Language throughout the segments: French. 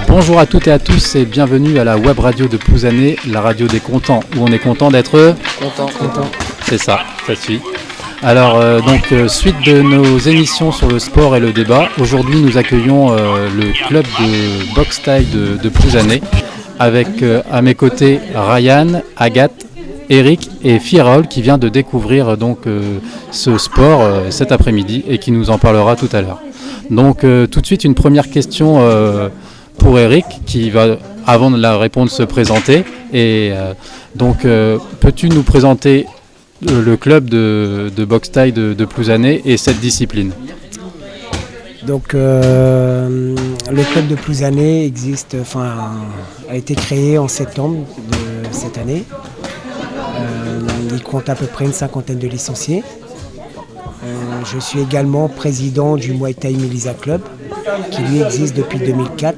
Bonjour à toutes et à tous et bienvenue à la web radio de Plouzané, la radio des contents, où on est content d'être content. C'est ça suit. Alors suite de nos émissions sur le sport et le débat, aujourd'hui nous accueillons le club de boxe taille de Plouzané avec à mes côtés Ryan, Agathe, Eric et Firaol qui vient de découvrir ce sport cet après-midi et qui nous en parlera tout à l'heure. Donc tout de suite une première question pour Eric qui va avant de la répondre se présenter et peux-tu nous présenter le club de boxe taille de Plouzané et cette discipline? Donc le club de Plouzané a été créé en septembre de cette année. Il compte à peu près une cinquantaine de licenciés. Je suis également président du Muay Thai Melisa Club qui lui existe depuis 2004.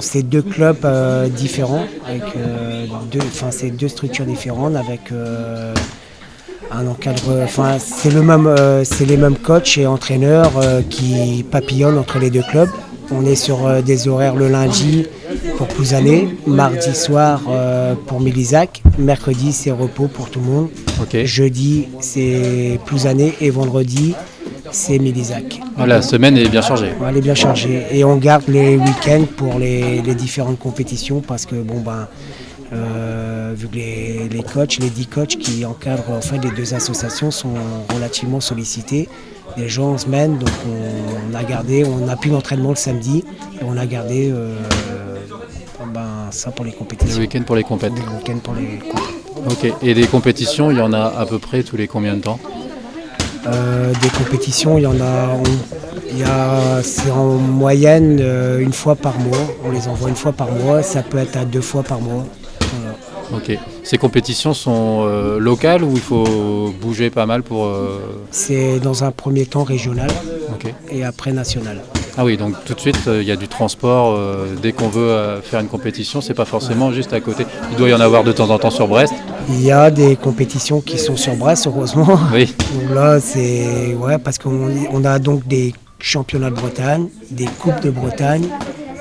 C'est deux clubs différents avec c'est deux structures différentes avec un encadre. C'est les mêmes coachs et entraîneurs qui papillonnent entre les deux clubs. On est sur des horaires le lundi pour Plouzané, mardi soir pour Milizac, mercredi c'est repos pour tout le monde, okay. Jeudi c'est Plouzané et vendredi c'est Milizac. La semaine est bien chargée. Elle est bien chargée et on garde les week-ends pour les différentes compétitions parce que vu que les coachs, les 10 coachs qui encadrent les deux associations sont relativement sollicités. Les gens en semaine, donc on n'a plus d'entraînement le samedi et on a gardé ça pour les compétitions. Le week-end pour les compétitions. Ok, et des compétitions, il y en a à peu près tous les combien de temps? Des compétitions, c'est en moyenne une fois par mois. On les envoie une fois par mois, ça peut être à 2 fois par mois. Voilà. Ok. Ces compétitions sont locales ou il faut bouger pas mal pour... C'est dans un premier temps régional okay. Et après national. Ah oui, donc tout de suite, il y a du transport. Dès qu'on veut faire une compétition, c'est pas forcément juste à côté. Il doit y en avoir de temps en temps sur Brest. Il y a des compétitions qui sont sur Brest, heureusement. Oui. Donc là, c'est... Ouais, parce qu'on a donc des championnats de Bretagne, des coupes de Bretagne.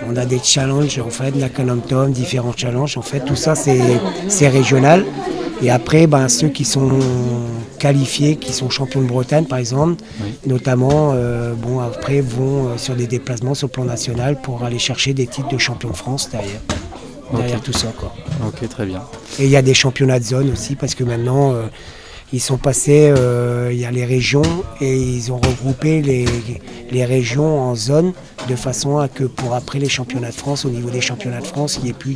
On a des challenges, Nakanam-Tom, différents challenges. En fait, tout ça, c'est régional. Et après, ceux qui sont qualifiés, qui sont champions de Bretagne, par exemple, oui. Notamment, après, vont sur des déplacements sur le plan national pour aller chercher des titres de champion de France derrière tout ça. Quoi. Ok, très bien. Et il y a des championnats de zone aussi, parce que maintenant, ils sont passés, il y a les régions, et ils ont regroupé les régions en zones, de façon à que pour après les championnats de France, au niveau des championnats de France, il n'y ait plus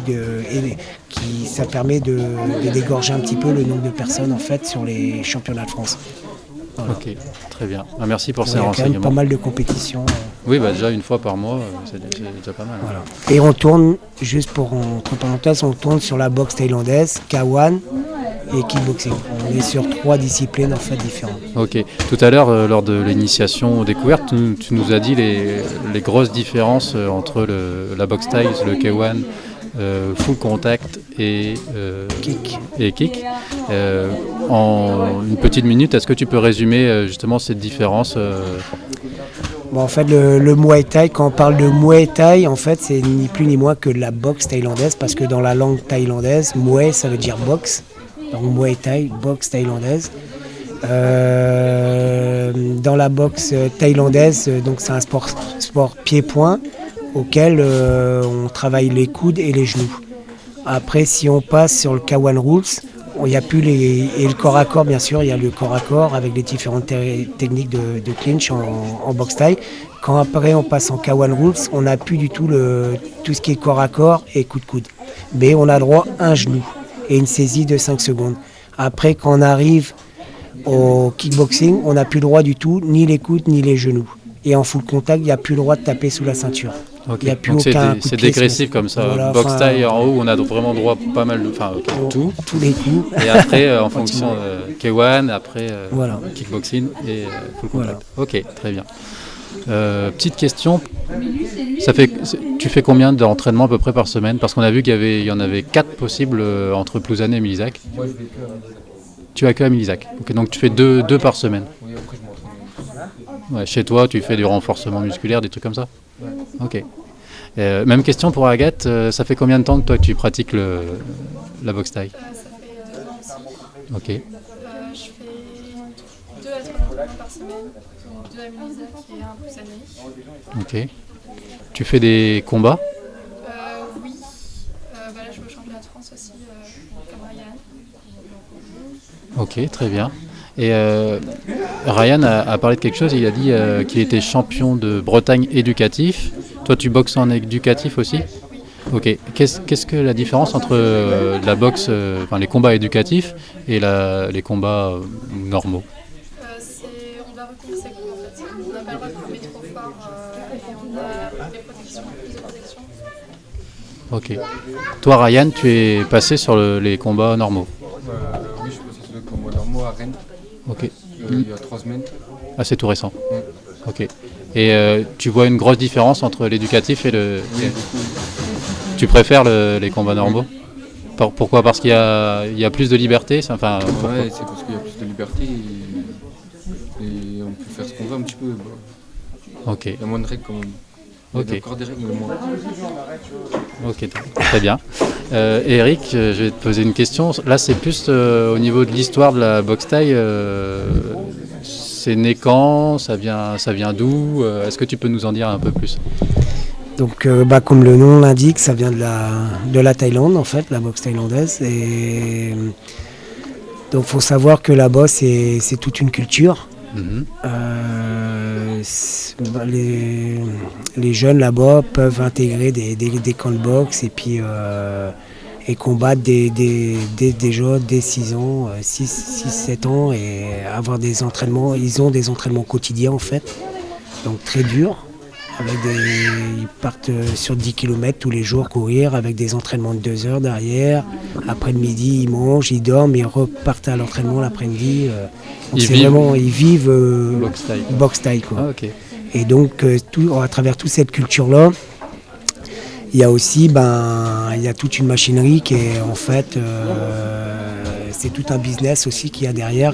ça permet de dégorger un petit peu le nombre de personnes sur les championnats de France. Voilà. Ok, très bien. Merci pour ces renseignements. Il y a quand même pas mal de compétitions. Oui, déjà une fois par mois, c'est déjà pas mal. Voilà. Et on tourne, juste entre parenthèses, on tourne sur la boxe thaïlandaise, K1 et kickboxing. On est sur 3 disciplines différentes. Ok. Tout à l'heure, lors de l'initiation aux découvertes, tu nous as dit les grosses différences entre la boxe thaï, le K1, full contact et kick. En une petite minute, est-ce que tu peux résumer justement cette différence le Muay Thai, quand on parle de Muay Thai, c'est ni plus ni moins que la boxe thaïlandaise, parce que dans la langue thaïlandaise, Muay, ça veut dire boxe. Donc Muay Thai, boxe thaïlandaise. Dans la boxe thaïlandaise, c'est un sport pied-point auquel on travaille les coudes et les genoux. Après, si on passe sur le K1 Rules, il n'y a plus et le corps à corps, bien sûr, il y a le corps à corps avec les différentes techniques de clinch en boxe thaï. Quand après on passe en K1 Rules, on n'a plus du tout tout ce qui est corps à corps et coup de coude. Mais on a droit à un genou et une saisie de 5 secondes. Après, quand on arrive au kickboxing, on n'a plus le droit du tout, ni les coudes, ni les genoux. Et en full contact, il n'y a plus le droit de taper sous la ceinture. Okay. Il y a plus aucun c'est dégressif comme ça. Voilà, boxe taille en haut, on a vraiment droit pas mal de... tous les coups. Et après, en fonction K1, après kickboxing et full contact. Voilà. Ok, très bien. Petite question, tu fais combien d'entraînements à peu près par semaine? Parce qu'on a vu qu'il y en avait 4 possibles entre Plouzané et Milizac. Tu as que à Milizac. Okay, donc tu fais deux par semaine. Ouais, chez toi, tu fais du renforcement musculaire, des trucs comme ça? Ouais. Ok. Même question pour Agathe, ça fait combien de temps que toi tu pratiques la boxe thaï? Ça fait 2 ans aussi. Ok, Je fais 2 à 3 entraînements par semaine, donc 2 à Mulisa qui est un plus année. ok. Tu fais des combats? Oui, là je vais au championnat de France aussi, comme Ryan. Ok, très bien. Et Ryan a parlé de quelque chose, il a dit qu'il était champion de Bretagne éducatif. Toi tu boxes en éducatif aussi? Ok, qu'est-ce que la différence entre la boxe, les combats éducatifs et les combats normaux? On doit retenir ses coups en fait. On n'a pas le droit de frapper trop fort et on a des protections, plus de protections. Ok. Toi Ryan, tu es passé sur les combats normaux? Oui, je suis passé sur le combat normaux à Rennes Ok. il y a 3 semaines. Ah, c'est tout récent. Ouais. Ok. Et tu vois une grosse différence entre l'éducatif et Oui, Tu préfères les combats normaux? Pourquoi? Parce qu'il y a plus de liberté? Enfin, pourquoi? ouais, c'est parce qu'il y a plus de liberté et on peut faire ce qu'on veut un petit peu. Ok. Il y a moins de règles quand même. Il y a Ok. encore des règles, mais moins. Ok, très bien. Et Eric, je vais te poser une question. Là, c'est plus au niveau de l'histoire de la boxe thaï. C'est né quand? Ça vient d'où? Est-ce que tu peux nous en dire un peu plus? Donc, comme le nom l'indique, ça vient de la Thaïlande, en fait, la boxe thaïlandaise. Et donc, faut savoir que là-bas, c'est toute une culture. Mhm. Les jeunes là-bas peuvent intégrer des camps de boxe et puis et combattre déjà dès 6 ans, 6-7 ans et avoir des entraînements. Ils ont des entraînements quotidiens en fait, donc très durs. Ils partent sur 10 km tous les jours courir avec des entraînements de 2 heures derrière. Après le midi, ils mangent, ils dorment et repartent à l'entraînement l'après-midi. Donc ils vivent boxe thaï quoi. Ah, ok. Et donc à travers toute cette culture-là, il y a aussi il y a toute une machinerie qui est en fait c'est tout un business aussi qu'il y a derrière.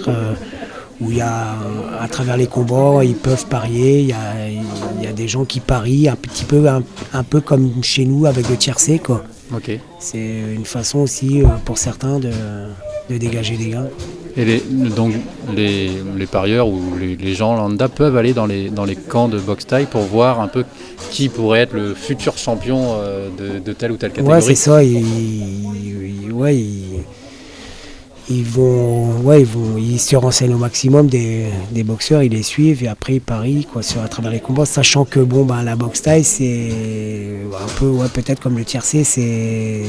Où il y a, à travers les combats, ils peuvent parier, il y a des gens qui parient un petit peu, un peu comme chez nous avec le tiercé, quoi. Ok. C'est une façon aussi pour certains de dégager des gains. Et donc les parieurs ou les gens lambda peuvent aller dans les camps de boxe thaï pour voir un peu qui pourrait être le futur champion de telle ou telle catégorie. Ouais, c'est ça. Ils se renseignent au maximum des boxeurs, ils les suivent et après ils parient quoi, à travers les combats, sachant que la boxe thaï c'est un peu peut-être comme le tiercé, c'est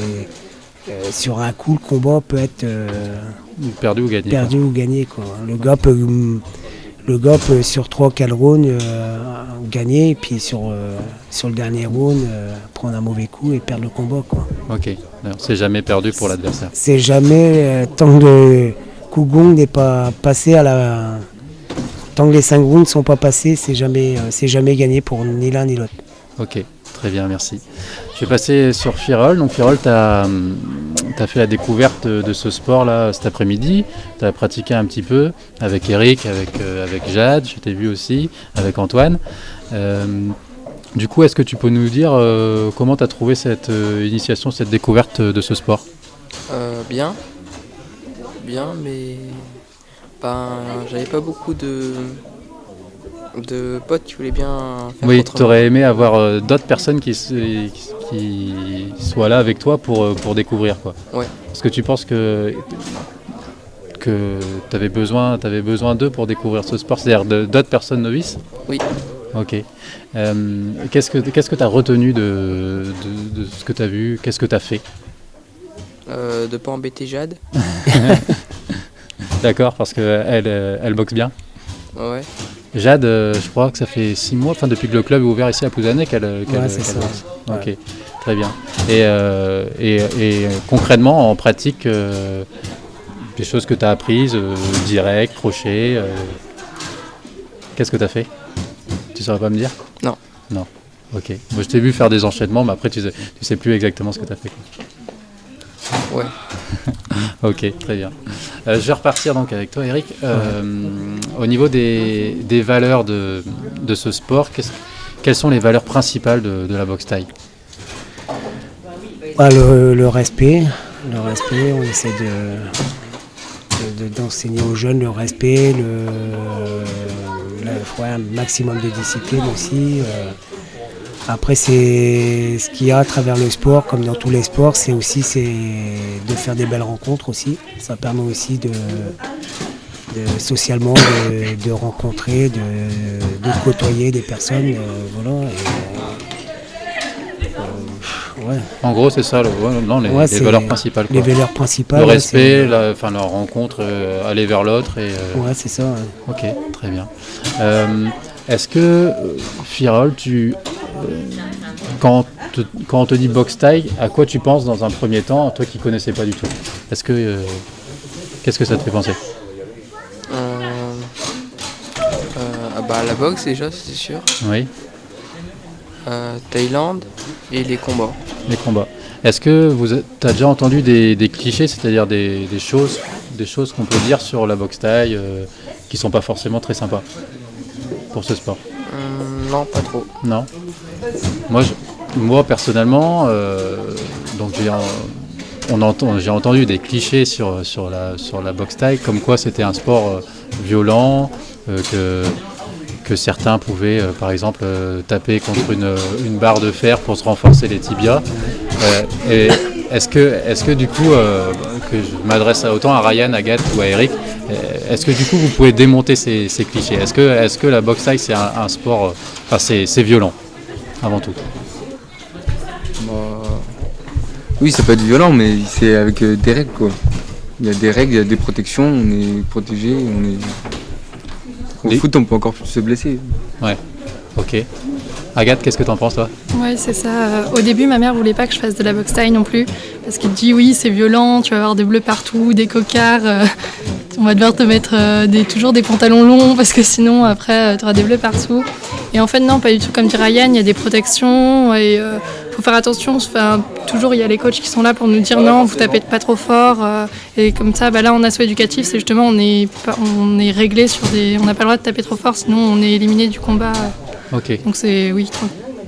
sur un coup le combat peut être perdu ou gagné. Quoi. Le gars peut sur 3-4 rounds gagner et puis sur le dernier round prendre un mauvais coup et perdre le combat quoi. Ok, c'est jamais perdu pour l'adversaire. C'est jamais tant que le coup gong n'est pas passé tant que les 5 rounds ne sont pas passés, c'est jamais gagné pour ni l'un ni l'autre. Ok, très bien, merci. Je vais passer sur Firol. Donc Firol, tu as fait la découverte de ce sport-là cet après-midi. Tu as pratiqué un petit peu avec Eric, avec Jade, je t'ai vu aussi, avec Antoine. Du coup, est-ce que tu peux nous dire comment tu as trouvé cette initiation, cette découverte de ce sport? Bien, mais j'avais pas beaucoup de potes qui voulaient bien faire. Oui, tu aurais aimé avoir d'autres personnes qui soient là avec toi pour découvrir quoi. Ouais. Est-ce que tu penses que tu avais besoin d'eux pour découvrir ce sport, c'est-à-dire d'autres personnes novices? Oui. Ok. Qu'est-ce que tu as retenu de ce que tu as vu? Qu'est-ce que tu as fait? De pas embêter Jade. D'accord, parce qu'elle boxe bien. Ouais. Jade, je crois que ça fait 6 mois, depuis que le club est ouvert ici à Plouzané, qu'elle c'est boxe. ça. Ok, très bien. Et concrètement, en pratique, des choses que tu as apprises, direct, crochet, qu'est-ce que tu as fait? Tu saurais pas me dire? Non. Non. Ok. Moi, je t'ai vu faire des enchaînements, mais après, tu sais plus exactement ce que tu as fait. Ouais. Ok, très bien. Je vais repartir donc avec toi, Eric. Au niveau des valeurs de ce sport, quelles sont les valeurs principales de la boxe thaï? Bah, le respect, on essaie d'enseigner aux jeunes le respect, un maximum de discipline aussi. Après, c'est ce qu'il y a à travers le sport, comme dans tous les sports, c'est de faire des belles rencontres aussi. Ça permet aussi socialement de rencontrer, de côtoyer des personnes. Voilà. Ouais. En gros, c'est ça, les valeurs principales. Quoi. Les valeurs principales. Le respect, la rencontre, aller vers l'autre. Ouais, c'est ça. Ouais. Ok, très bien. Est-ce que, Firol, quand on te dit boxe thaï, à quoi tu penses dans un premier temps, toi qui ne connaissais pas du tout? Qu'est-ce que ça te fait penser? La boxe déjà, c'est sûr. Oui. Thaïlande et les combats. Les combats. Est-ce que tu as déjà entendu des clichés, c'est-à-dire des choses qu'on peut dire sur la boxe thaï qui sont pas forcément très sympas pour ce sport? Non, pas trop. Non. Moi personnellement, donc j'ai entendu des clichés sur la boxe thaï, comme quoi c'était un sport violent, que certains pouvaient, par exemple, taper contre une barre de fer pour se renforcer les tibias. Et est-ce que du coup, que je m'adresse autant à Ryan, Agathe ou à Eric, est-ce que du coup vous pouvez démonter ces clichés? Est-ce que la boxe thaï c'est un sport, c'est violent avant tout? Oui, ça peut être violent, mais c'est avec des règles, quoi. Il y a des règles, il y a des protections, on est protégé, Au foot, on peut encore plus se blesser. Ouais, ok. Agathe, qu'est-ce que t'en penses, toi? Ouais, c'est ça. Au début, ma mère voulait pas que je fasse de la boxe thaï non plus, parce qu'elle dit oui, c'est violent, tu vas avoir des bleus partout, des cocards, on va devoir te mettre toujours des pantalons longs, parce que sinon, après, tu auras des bleus partout. Et en fait, non, pas du tout. Comme dit Ryan, il y a des protections, et faut faire attention. Enfin, toujours, il y a les coachs qui sont là pour nous dire non, vous tapez pas trop fort. Et comme ça, là, en asso éducatif, c'est justement, on est réglé sur on n'a pas le droit de taper trop fort, sinon on est éliminé du combat. Ok. Donc c'est, oui,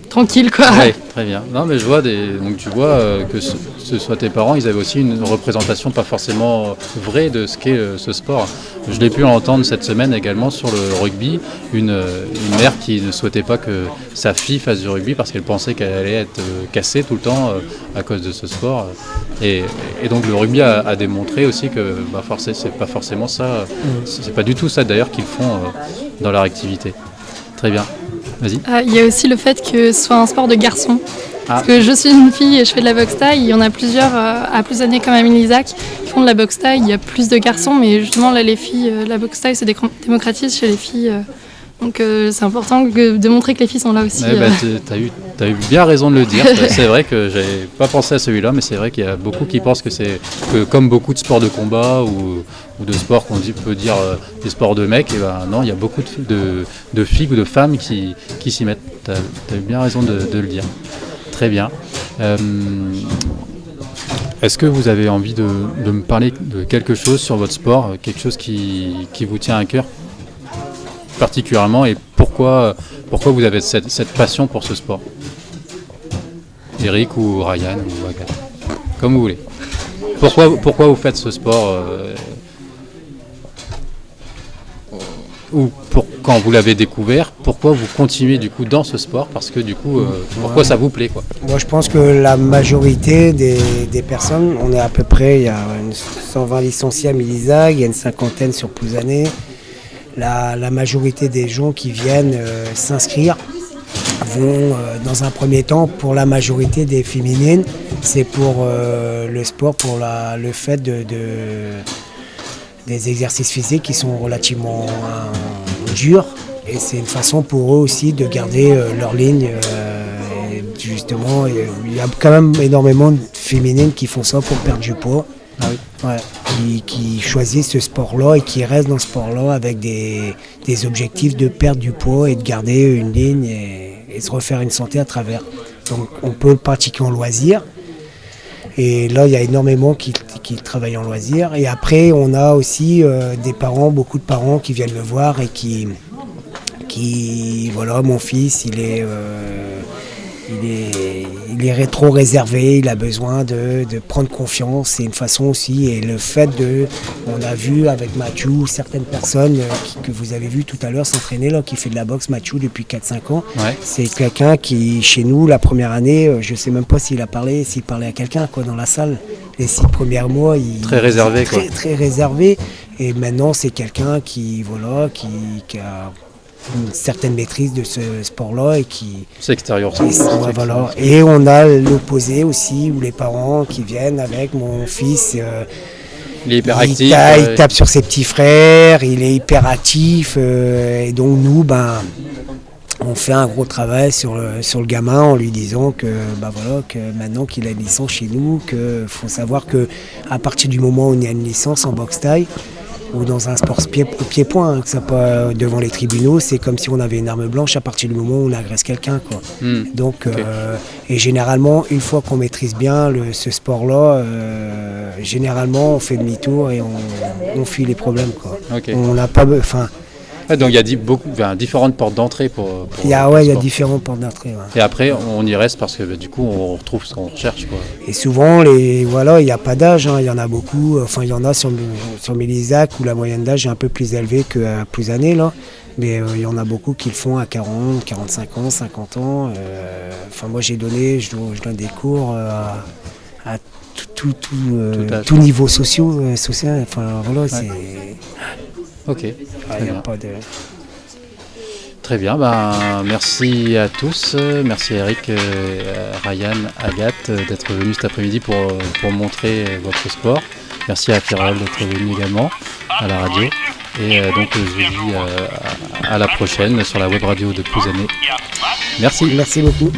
tranquille, quoi. Ouais, très bien. Non, mais je vois donc tu vois que ce soit tes parents, ils avaient aussi une représentation pas forcément vraie de ce qu'est ce sport. Je l'ai pu entendre cette semaine également sur le rugby, une mère qui ne souhaitait pas que sa fille fasse du rugby parce qu'elle pensait qu'elle allait être cassée tout le temps à cause de ce sport. Et donc le rugby a démontré aussi que c'est pas forcément ça, c'est pas du tout ça d'ailleurs qu'ils font dans leur activité. Très bien. Vas-y. Il y a aussi le fait que ce soit un sport de garçons. Parce que je suis une fille et je fais de la boxe thaï. Il y en a plusieurs à plus d'années comme Amélie Isaac qui font de la boxe thaï. Il y a plus de garçons, mais justement là les filles, la boxe thaï se démocratise chez les filles. Donc c'est important de montrer que les filles sont là aussi. T'as eu bien raison de le dire. C'est vrai que j'avais pas pensé à celui-là, mais c'est vrai qu'il y a beaucoup qui pensent que comme beaucoup de sports de combat ou de sports peut dire des sports de mecs, et non, il y a beaucoup de filles ou de femmes qui s'y mettent. T'as eu bien raison de le dire. Très bien. Est-ce que vous avez envie de me parler de quelque chose sur votre sport, quelque chose qui vous tient à cœur particulièrement, et pourquoi vous avez cette passion pour ce sport? Eric ou Ryan ou Agathe, comme vous voulez. Pourquoi vous faites ce sport ou quand vous l'avez découvert, pourquoi vous continuez du coup dans ce sport? Parce que du coup, pourquoi ça vous plaît, quoi? Moi, je pense que la majorité des personnes, on est à peu près, il y a 120 licenciés à Milisac, il y a une cinquantaine sur Plouzané. La majorité des gens qui viennent s'inscrire vont, dans un premier temps, pour la majorité des féminines, c'est pour le sport, pour le fait des exercices physiques qui sont relativement durs. Et c'est une façon pour eux aussi de garder leur ligne. Justement, il y a quand même énormément de féminines qui font ça pour perdre du poids. Ah oui. Ouais, qui choisissent ce sport-là et qui restent dans ce sport-là avec des objectifs de perdre du poids et de garder une ligne et se refaire une santé à travers. Donc on peut le pratiquer en loisir, Et là, il y a énormément qui travaillent en loisir. Et après, on a aussi des parents, beaucoup de parents qui viennent me voir et qui voilà, mon fils, il est trop réservé, il a besoin de prendre confiance, c'est une façon aussi, et le fait on a vu avec Mathieu certaines personnes que vous avez vu tout à l'heure s'entraîner, là, qui fait de la boxe, Mathieu depuis 4-5 ans, c'est quelqu'un qui, chez nous, la première année, je sais même pas s'il parlait à quelqu'un dans la salle, les 6 premiers mois, très réservé, très réservé, et maintenant c'est quelqu'un qui a une certaine maîtrise de ce sport-là et qui s'extérieur. Voilà. Et on a l'opposé aussi, où les parents qui viennent avec mon fils. Il est hyper actif. Il tape sur ses petits frères, il est hyper actif. Et donc nous, on fait un gros travail sur le gamin en lui disant que maintenant qu'il a une licence chez nous, qu'il faut savoir qu'à partir du moment où il y a une licence en boxe taille, ou dans un sport pied-point, que ça pas devant les tribunaux, c'est comme si on avait une arme blanche à partir du moment où on agresse quelqu'un, quoi. Donc, et généralement, une fois qu'on maîtrise bien ce sport-là, généralement on fait demi-tour et on fuit les problèmes, quoi. On n'a pas, donc il y a différentes portes d'entrée pour il y a différentes portes d'entrée. Ouais. Et après, on y reste parce que du coup, on retrouve ce qu'on recherche, quoi. Et souvent, il n'y a pas d'âge. Il y en a beaucoup. Enfin, il y en a sur Mélisac où la moyenne d'âge est un peu plus élevée qu'à plus années, là. Mais il y en a beaucoup qui le font à 40, 45 ans, 50 ans. Moi, je donne des cours à tout niveau social. Enfin, voilà, c'est... Ok. Pas de... Très bien, merci à tous, merci Eric, Ryan, Agathe d'être venus cet après-midi pour montrer votre sport. Merci à Firol d'être venu également à la radio. Et donc je vous dis à la prochaine sur la web radio de Plouzané. Merci. Merci beaucoup.